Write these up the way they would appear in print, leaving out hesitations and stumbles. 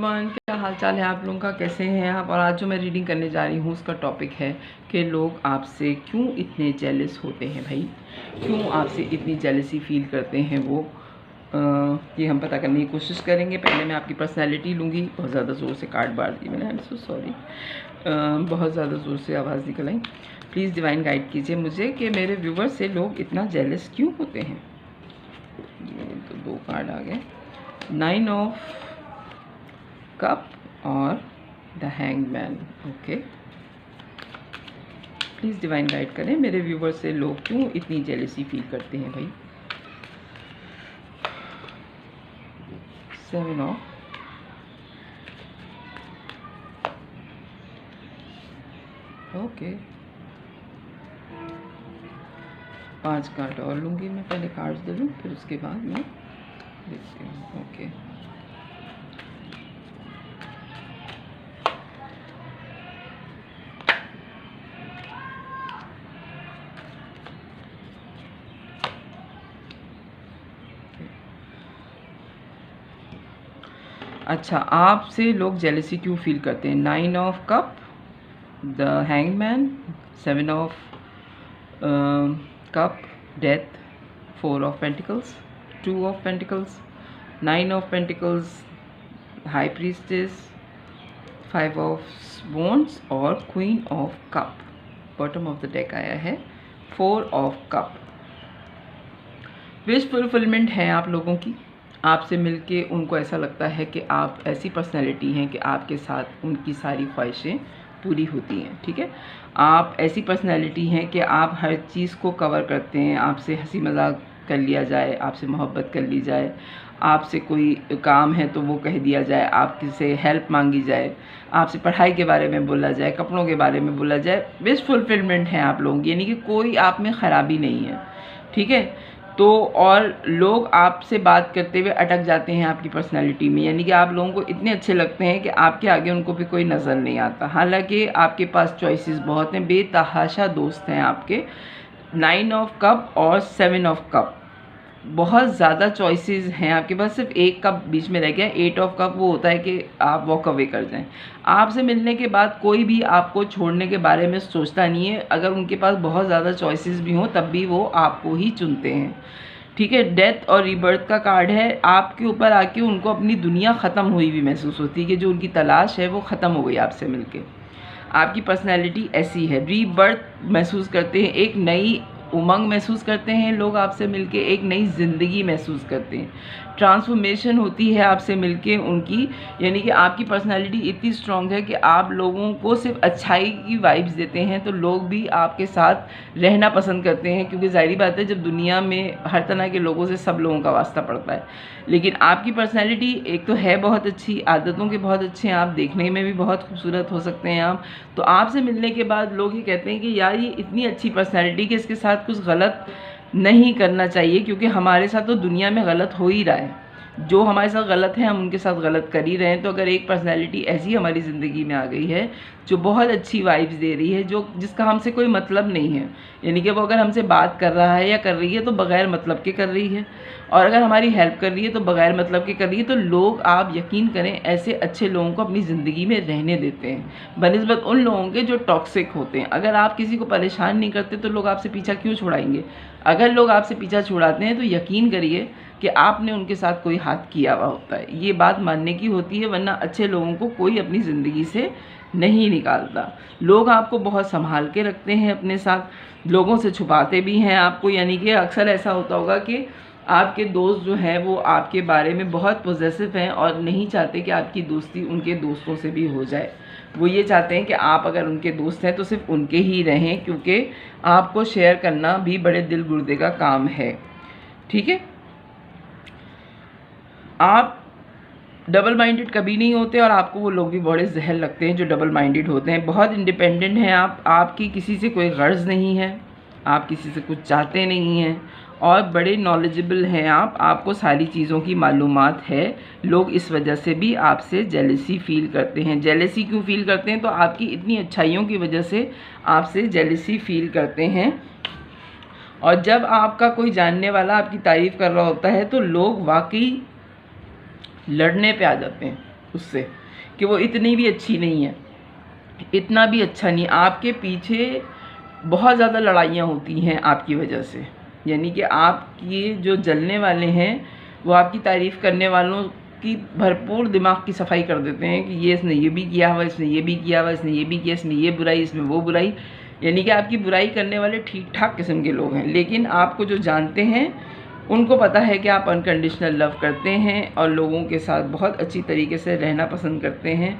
Everyone, क्या हाल चाल है आप लोगों का, कैसे हैं आप। और आज जो मैं रीडिंग करने जा रही हूँ उसका टॉपिक है कि लोग आपसे क्यों इतने जेलस होते हैं भाई, क्यों आपसे इतनी जेलसी फील करते हैं वो। ये हम पता करने की कोशिश करेंगे। पहले मैं आपकी पर्सनैलिटी लूँगी। बहुत ज़्यादा ज़ोर से कार्ड बार दी मैंने, आई एम सो सॉरी। बहुत ज़्यादा ज़ोर से आवाज़ निकल आई। प्लीज़ डिवाइन गाइड कीजिए मुझे कि मेरे व्यूवर से लोग इतना जेलस क्यों होते हैं। ये तो दो कार्ड आ गए, 9 ऑफ कप और the hangman. Okay, please divine guide करें मेरे व्यूवर से लोग क्यों इतनी जेलसी फील करते हैं भाई। 7 ऑफ ओके, 5 कार्ड और लूँगी मैं। पहले कार्ड्स दे लूँ फिर उसके बाद मैं देखती हूँ। ओके, अच्छा, आपसे लोग जेलसी क्यों फील करते हैं। 9 of cup, the hangman, 7 of cup, death, 4 of pentacles, 2 of pentacles, 9 of pentacles, high priestess, 5 of wands और queen of cup. Bottom of the deck आया है 4 ऑफ कप। विश फुलफिलमेंट है आप लोगों की। आपसे मिलके उनको ऐसा लगता है कि आप ऐसी पर्सनैलिटी हैं कि आपके साथ उनकी सारी ख्वाहिशें पूरी होती हैं। ठीक है, आप ऐसी पर्सनैलिटी हैं कि आप हर चीज़ को कवर करते हैं। आपसे हंसी मजाक कर लिया जाए, आपसे मोहब्बत कर ली जाए, आपसे कोई काम है तो वो कह दिया जाए, आपसे हेल्प मांगी जाए, आपसे पढ़ाई के बारे में बोला जाए, कपड़ों के बारे में बोला जाए। विश फुलफिलमेंट है आप लोग, यानी कि कोई आप में ख़राबी नहीं है। ठीक है, तो और लोग आपसे बात करते हुए अटक जाते हैं आपकी पर्सनैलिटी में, यानी कि आप लोगों को इतने अच्छे लगते हैं कि आपके आगे उनको भी कोई नज़र नहीं आता। हालांकि आपके पास चॉइसेस बहुत हैं, बेतहाशा दोस्त हैं आपके। 9 ऑफ कप और 7 ऑफ कप, बहुत ज़्यादा चॉइसेस हैं आपके पास। सिर्फ एक कप बीच में रह गया। 8 ऑफ कप वो होता है कि आप वॉक अवे कर जाएं। आपसे मिलने के बाद कोई भी आपको छोड़ने के बारे में सोचता नहीं है। अगर उनके पास बहुत ज़्यादा चॉइसेस भी हों तब भी वो आपको ही चुनते हैं। ठीक है, डेथ और रीबर्थ का कार्ड है। आपके ऊपर आके उनको अपनी दुनिया ख़त्म हुई भी महसूस होती है कि जो उनकी तलाश है वो ख़त्म हो गई आपसे मिलके। आपकी पर्सनैलिटी ऐसी है, रीबर्थ महसूस करते हैं, एक नई उमंग महसूस करते हैं लोग आपसे मिलके, एक नई ज़िंदगी महसूस करते हैं। ट्रांसफॉर्मेशन होती है आपसे मिलके उनकी, यानी कि आपकी पर्सनैलिटी इतनी स्ट्रॉन्ग है कि आप लोगों को सिर्फ अच्छाई की वाइब्स देते हैं तो लोग भी आपके साथ रहना पसंद करते हैं। क्योंकि ज़ाहिर बात है, जब दुनिया में हर तरह के लोगों से सब लोगों का वास्ता पड़ता है। लेकिन आपकी पर्सनैलिटी एक तो है बहुत अच्छी, आदतों के बहुत अच्छे हैं आप, देखने में भी बहुत खूबसूरत हो सकते हैं आप। तो आपसे मिलने के बाद लोग ये कहते हैं कि यार ये इतनी अच्छी पर्सनैलिटी कि इसके साथ कुछ गलत नहीं करना चाहिए, क्योंकि हमारे साथ तो दुनिया में गलत हो ही रहा है। जो हमारे साथ गलत है हम उनके साथ गलत कर ही रहे हैं। तो अगर एक पर्सनैलिटी ऐसी हमारी ज़िंदगी में आ गई है जो बहुत अच्छी वाइब्स दे रही है, जो जिसका हमसे कोई मतलब नहीं है, यानी कि वो अगर हमसे बात कर रहा है या कर रही है तो बग़ैर मतलब के कर रही है, और अगर हमारी हेल्प कर रही है तो बग़ैर मतलब के कर रही है, तो लोग, आप यकीन करें, ऐसे अच्छे लोगों को अपनी ज़िंदगी में रहने देते हैं बनिस्बत उन लोगों के जो टॉक्सिक होते हैं। अगर आप किसी को परेशान नहीं करते तो लोग आपसे पीछा क्यों छुड़ाएंगे। अगर लोग आपसे पीछा छुड़ाते हैं तो यकीन करिए कि आपने उनके साथ कोई हाथ किया हुआ होता है। ये बात मानने की होती है, वरना अच्छे लोगों को कोई अपनी ज़िंदगी से नहीं निकालता। लोग आपको बहुत संभाल के रखते हैं अपने साथ, लोगों से छुपाते भी हैं आपको। यानी कि अक्सर ऐसा होता होगा कि आपके दोस्त जो हैं वो आपके बारे में बहुत पॉजिटिव हैं और नहीं चाहते कि आपकी दोस्ती उनके दोस्तों से भी हो जाए। वो ये चाहते हैं कि आप अगर उनके दोस्त हैं तो सिर्फ उनके ही रहें, क्योंकि आपको शेयर करना भी बड़े दिल गुर्दे का काम है। ठीक है, आप डबल माइंडेड कभी नहीं होते, और आपको वो लोग भी बड़े जहर लगते हैं जो डबल माइंडेड होते हैं। बहुत इंडिपेंडेंट हैं आप, आपकी किसी से कोई गर्ज नहीं है, आप किसी से कुछ चाहते नहीं हैं, और बड़े नॉलेजेबल हैं आप, आपको सारी चीज़ों की मालूमात है। लोग इस वजह से भी आपसे जेलसी फील करते हैं। जेलसी क्यों फील करते हैं, तो आपकी इतनी अच्छाइयों की वजह से आपसे जेलसी फील करते हैं। और जब आपका कोई जानने वाला आपकी तारीफ़ कर रहा होता है तो लोग वाकई लड़ने पे आ जाते हैं। उससे कि वो इतनी भी अच्छी नहीं है, इतना भी अच्छा नहीं। आपके पीछे बहुत ज़्यादा लड़ाइयाँ होती हैं आपकी वजह से, यानी कि आपके जो जलने वाले हैं वो आपकी तारीफ़ करने वालों की भरपूर दिमाग की सफाई कर देते हैं कि ये इसने ये भी किया हुआ, इसने ये भी किया हुआ, इसने ये भी किया, इसने ये बुराई, इसमें वो बुराई। यानी कि आपकी बुराई करने वाले ठीक ठाक किस्म के लोग हैं, लेकिन आपको जो जानते हैं उनको पता है कि आप अनकंडीशनल लव करते हैं और लोगों के साथ बहुत अच्छी तरीके से रहना पसंद करते हैं।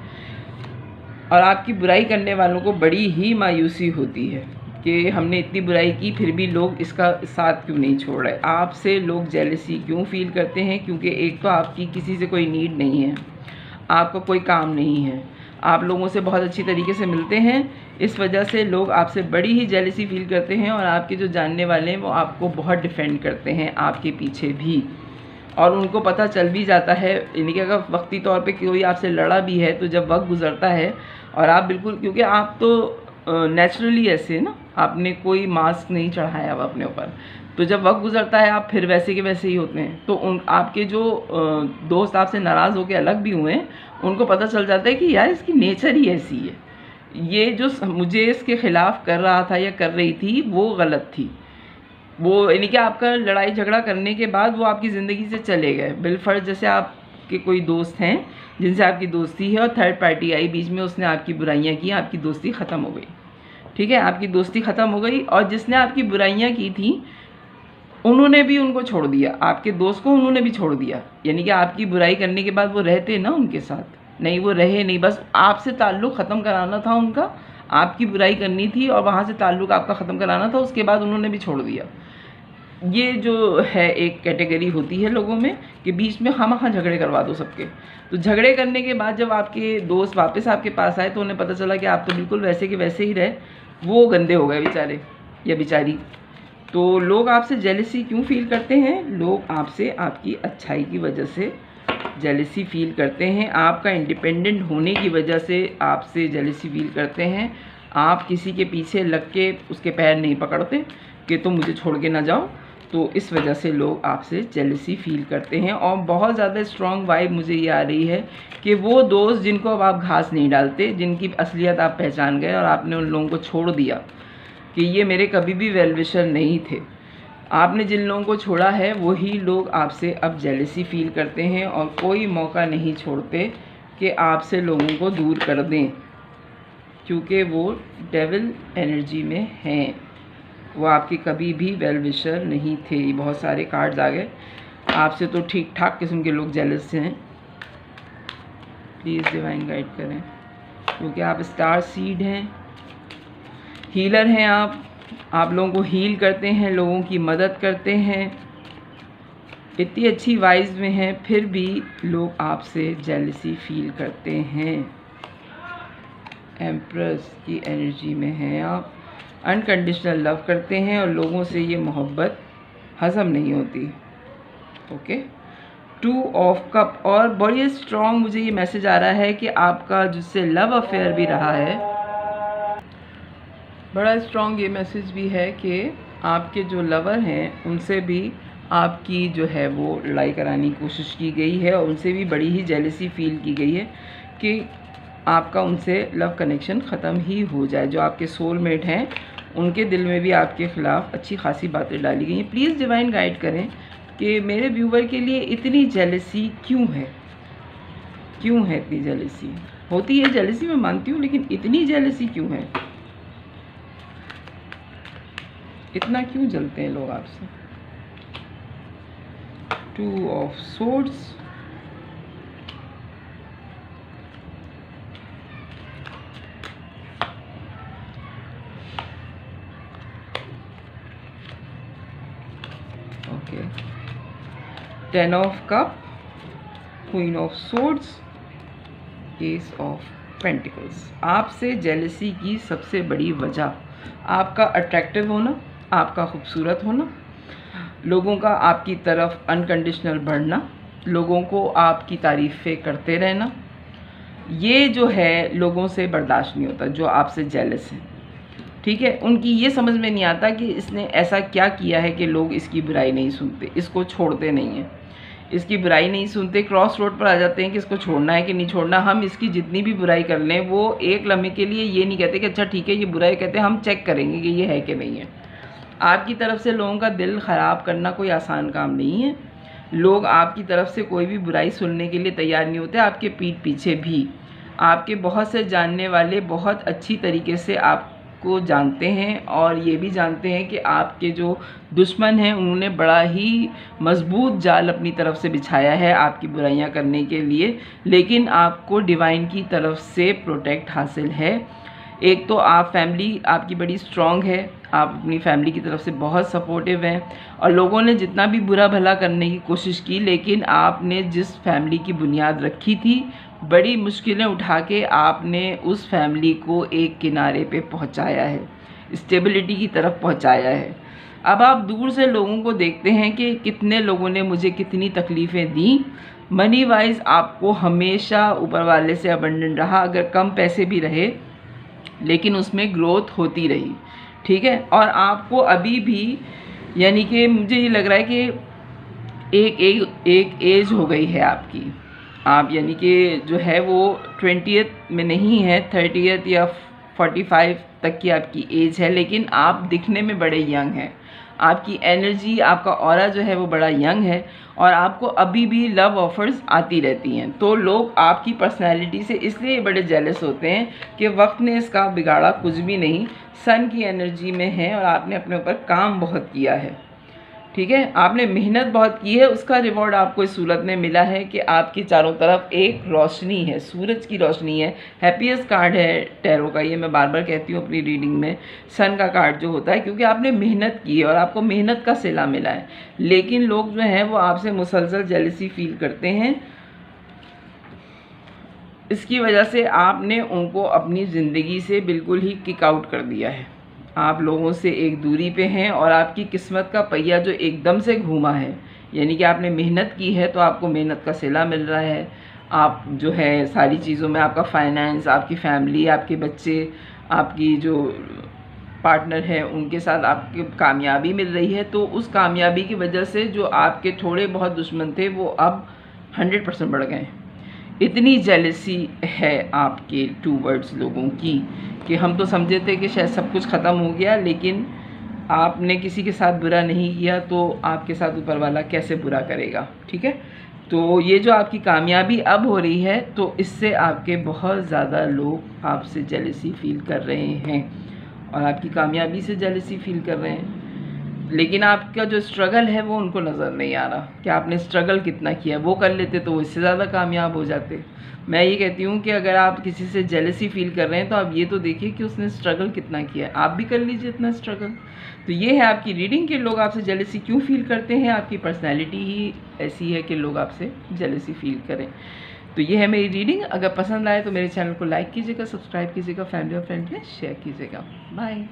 और आपकी बुराई करने वालों को बड़ी ही मायूसी होती है कि हमने इतनी बुराई की फिर भी लोग इसका साथ क्यों नहीं छोड़ रहे। आपसे लोग जेलसी क्यों फ़ील करते हैं? क्योंकि एक तो आपकी किसी से कोई नीड नहीं है, आपका कोई काम नहीं है, आप लोगों से बहुत अच्छी तरीके से मिलते हैं, इस वजह से लोग आपसे बड़ी ही जेलसी फ़ील करते हैं। और आपके जो जानने वाले हैं वो आपको बहुत डिफेंड करते हैं आपके पीछे भी, और उनको पता चल भी जाता है। यानी कि अगर वक्ती तौर पे कोई आपसे लड़ा भी है तो जब वक्त गुजरता है और आप बिल्कुल, क्योंकि आप तो नेचुरली ऐसे ना, आपने कोई मास्क नहीं चढ़ाया हुआ अपने ऊपर, तो जब वक्त गुजरता है आप फिर वैसे के वैसे ही होते हैं। तो उन आपके जो दोस्त आपसे नाराज़ होकर अलग भी हुए हैं उनको पता चल जाता है कि यार इसकी नेचर ही ऐसी है, ये जो मुझे इसके ख़िलाफ़ कर रहा था या कर रही थी वो गलत थी। वो यानी कि आपका लड़ाई झगड़ा करने के बाद वो आपकी ज़िंदगी से चले गए बिलफर्ज। जैसे आपके कोई दोस्त हैं जिनसे आपकी दोस्ती है और थर्ड पार्टी आई बीच में, उसने आपकी बुराइयां की, आपकी दोस्ती ख़त्म हो गई। ठीक है, आपकी दोस्ती ख़त्म हो गई और जिसने आपकी बुराइयां की थी उन्होंने भी उनको छोड़ दिया, आपके दोस्त को उन्होंने भी छोड़ दिया। यानी कि आपकी बुराई करने के बाद वो रहते ना उनके साथ, नहीं वो रहे नहीं, बस आपसे ताल्लुक़ ख़त्म कराना था उनका, आपकी बुराई करनी थी और वहाँ से ताल्लुक़ आपका ख़त्म कराना था, उसके बाद उन्होंने भी छोड़ दिया। ये जो है एक कैटेगरी होती है लोगों में कि बीच में खामखा झगड़े करवा दो सबके। तो झगड़े करने के बाद जब आपके दोस्त वापस आपके पास आए तो उन्हें पता चला कि आप तो बिल्कुल वैसे के वैसे ही रहे, वो गंदे हो गए बेचारे या बेचारी। तो लोग आपसे जेलसी क्यों फ़ील करते हैं? लोग आपसे आपकी अच्छाई की वजह से जेलसी फ़ील करते हैं, आपका इंडिपेंडेंट होने की वजह से आपसे जेलसी फ़ील करते हैं। आप किसी के पीछे लग के उसके पैर नहीं पकड़ते कि तुम मुझे छोड़ के ना जाओ, तो इस वजह से लोग आपसे जेलसी फ़ील करते हैं। और बहुत ज़्यादा स्ट्रॉन्ग वाइब मुझे ये आ रही है कि वो दोस्त जिनको अब आप घास नहीं डालते, जिनकी असलियत आप पहचान गए और आपने उन लोगों को छोड़ दिया कि ये मेरे कभी भी वेल विशर नहीं थे, आपने जिन लोगों को छोड़ा है वही लोग आपसे अब जेलसी फ़ील करते हैं और कोई मौका नहीं छोड़ते कि आपसे लोगों को दूर कर दें, क्योंकि वो डेविल एनर्जी में हैं, वो आपके कभी भी वेल विशर नहीं थे। बहुत सारे कार्ड्स आ गए, आपसे तो ठीक ठाक किस्म के लोग जेलस हैं। प्लीज़ डिवाइन गाइड करें, क्योंकि आप स्टार सीड हैं, हीलर हैं, आप लोगों को हील करते हैं, लोगों की मदद करते हैं, इतनी अच्छी वाइज में हैं, फिर भी लोग आपसे जेलसी फील करते हैं। एम्प्रेस की एनर्जी में हैं आप, अनकंडीशनल लव करते हैं और लोगों से ये मोहब्बत हज़म नहीं होती। ओके, 2 ऑफ कप, और बड़ी स्ट्रॉन्ग मुझे ये मैसेज आ रहा है कि आपका जिससे लव अफेयर भी रहा है, बड़ा स्ट्रॉन्ग ये मैसेज भी है कि आपके जो लवर हैं उनसे भी आपकी जो है वो लड़ाई कराने की कोशिश की गई है और उनसे भी बड़ी ही जेलसी फील की गई है कि आपका उनसे लव कनेक्शन ख़त्म ही हो जाए। जो आपके सोलमेट हैं उनके दिल में भी आपके ख़िलाफ़ अच्छी खासी बातें डाली गई हैं। प्लीज़ डिवाइन गाइड करें कि मेरे व्यूवर के लिए इतनी जेलसी क्यों है, क्यों है इतनी जेलसी? होती है जेलसी, मैं मानती हूँ, लेकिन इतनी जेलसी क्यों है? इतना क्यों जलते हैं लोग आपसे? 2 of swords, okay, 10 of cup, queen of swords, S of pentacles. आपसे जेलसी की सबसे बड़ी वजह आपका अट्रैक्टिव होना, आपका खूबसूरत होना, लोगों का आपकी तरफ अनकंडीशनल बढ़ना, लोगों को आपकी तारीफ़ें करते रहना, ये जो है लोगों से बर्दाश्त नहीं होता जो आपसे जेलस हैं। ठीक है, उनकी ये समझ में नहीं आता कि इसने ऐसा क्या किया है कि लोग इसकी बुराई नहीं सुनते, इसको छोड़ते नहीं हैं, इसकी बुराई नहीं सुनते, क्रॉस रोड पर आ जाते हैं कि इसको छोड़ना है कि नहीं छोड़ना। हम इसकी जितनी भी बुराई कर लें, वो एक लम्हे के लिए ये नहीं कहते कि अच्छा ठीक है ये बुरा है, कहते हैं हम चेक करेंगे कि ये है कि नहीं है। आपकी तरफ से लोगों का दिल ख़राब करना कोई आसान काम नहीं है। लोग आपकी तरफ से कोई भी बुराई सुनने के लिए तैयार नहीं होते। आपके पीठ पीछे भी आपके बहुत से जानने वाले बहुत अच्छी तरीके से आपको जानते हैं और ये भी जानते हैं कि आपके जो दुश्मन हैं उन्होंने बड़ा ही मजबूत जाल अपनी तरफ से बिछाया है आपकी बुराइयां करने के लिए, लेकिन आपको डिवाइन की तरफ से प्रोटेक्ट हासिल है। एक तो आप फैमिली आपकी बड़ी स्ट्रॉन्ग है, आप अपनी फैमिली की तरफ से बहुत सपोर्टिव हैं और लोगों ने जितना भी बुरा भला करने की कोशिश की, लेकिन आपने जिस फैमिली की बुनियाद रखी थी, बड़ी मुश्किलें उठा के आपने उस फैमिली को एक किनारे पे पहुंचाया है, स्टेबिलिटी की तरफ पहुंचाया है। अब आप दूर से लोगों को देखते हैं कि कितने लोगों ने मुझे कितनी तकलीफ़ें दी। मनी वाइज आपको हमेशा ऊपर वाले से अबंडेंट रहा, अगर कम पैसे भी रहे लेकिन उसमें ग्रोथ होती रही, ठीक है। और आपको अभी भी यानी कि मुझे ये लग रहा है कि एक एज हो गई है आपकी, आप यानी कि जो है वो 20th में नहीं है, 30th या 45 तक की आपकी एज है, लेकिन आप दिखने में बड़े यंग हैं। आपकी एनर्जी, आपका ऑरा जो है वो बड़ा यंग है और आपको अभी भी लव ऑफर्स आती रहती हैं। तो लोग आपकी पर्सनैलिटी से इसलिए बड़े जेलस होते हैं कि वक्त ने इसका बिगाड़ा कुछ भी नहीं, सन की एनर्जी में है और आपने अपने ऊपर काम बहुत किया है, ठीक है। आपने मेहनत बहुत की है, उसका रिवॉर्ड आपको इस सूरत में मिला है कि आपकी चारों तरफ एक रोशनी है, सूरज की रोशनी है। हैप्पीएस्ट कार्ड है टैरो का, ये मैं बार बार कहती हूँ अपनी रीडिंग में, सन का कार्ड जो होता है, क्योंकि आपने मेहनत की है और आपको मेहनत का सिला मिला है। लेकिन लोग जो हैं वो आपसे मुसलसल जेलसी फील करते हैं, इसकी वजह से आपने उनको अपनी ज़िंदगी से बिल्कुल ही किक आउट कर दिया है। आप लोगों से एक दूरी पे हैं और आपकी किस्मत का पहिया जो एकदम से घूमा है, यानी कि आपने मेहनत की है तो आपको मेहनत का सिला मिल रहा है। आप जो है सारी चीज़ों में, आपका फाइनेंस, आपकी फैमिली, आपके बच्चे, आपकी जो पार्टनर है उनके साथ आपकी कामयाबी मिल रही है। तो उस कामयाबी की वजह से जो आपके थोड़े बहुत दुश्मन थे वो अब 100% बढ़ गए। इतनी जेलसी है आपके टूवर्ड्स लोगों की कि हम तो समझे थे कि शायद सब कुछ ख़त्म हो गया, लेकिन आपने किसी के साथ बुरा नहीं किया तो आपके साथ ऊपर वाला कैसे बुरा करेगा, ठीक है। तो ये जो आपकी कामयाबी अब हो रही है, तो इससे आपके बहुत ज़्यादा लोग आपसे जेलसी फील कर रहे हैं और आपकी कामयाबी से जेलसी फील कर रहे हैं। लेकिन आपका जो स्ट्रगल है वो उनको नज़र नहीं आ रहा कि आपने स्ट्रगल कितना किया। वो कर लेते तो वो इससे ज़्यादा कामयाब हो जाते। मैं ये कहती हूँ कि अगर आप किसी से जेलसी फील कर रहे हैं तो आप ये तो देखिए कि उसने स्ट्रगल कितना किया है, आप भी कर लीजिए इतना स्ट्रगल। तो ये है आपकी रीडिंग के लोग आपसे जेलसी क्यों फील करते हैं। आपकी पर्सनैलिटी ही ऐसी है कि लोग आपसे जेलसी फील करें। तो ये है मेरी रीडिंग। अगर पसंद आए तो मेरे चैनल को लाइक कीजिएगा, सब्सक्राइब कीजिएगा, फैमिली और फ्रेंड में शेयर कीजिएगा। बाय।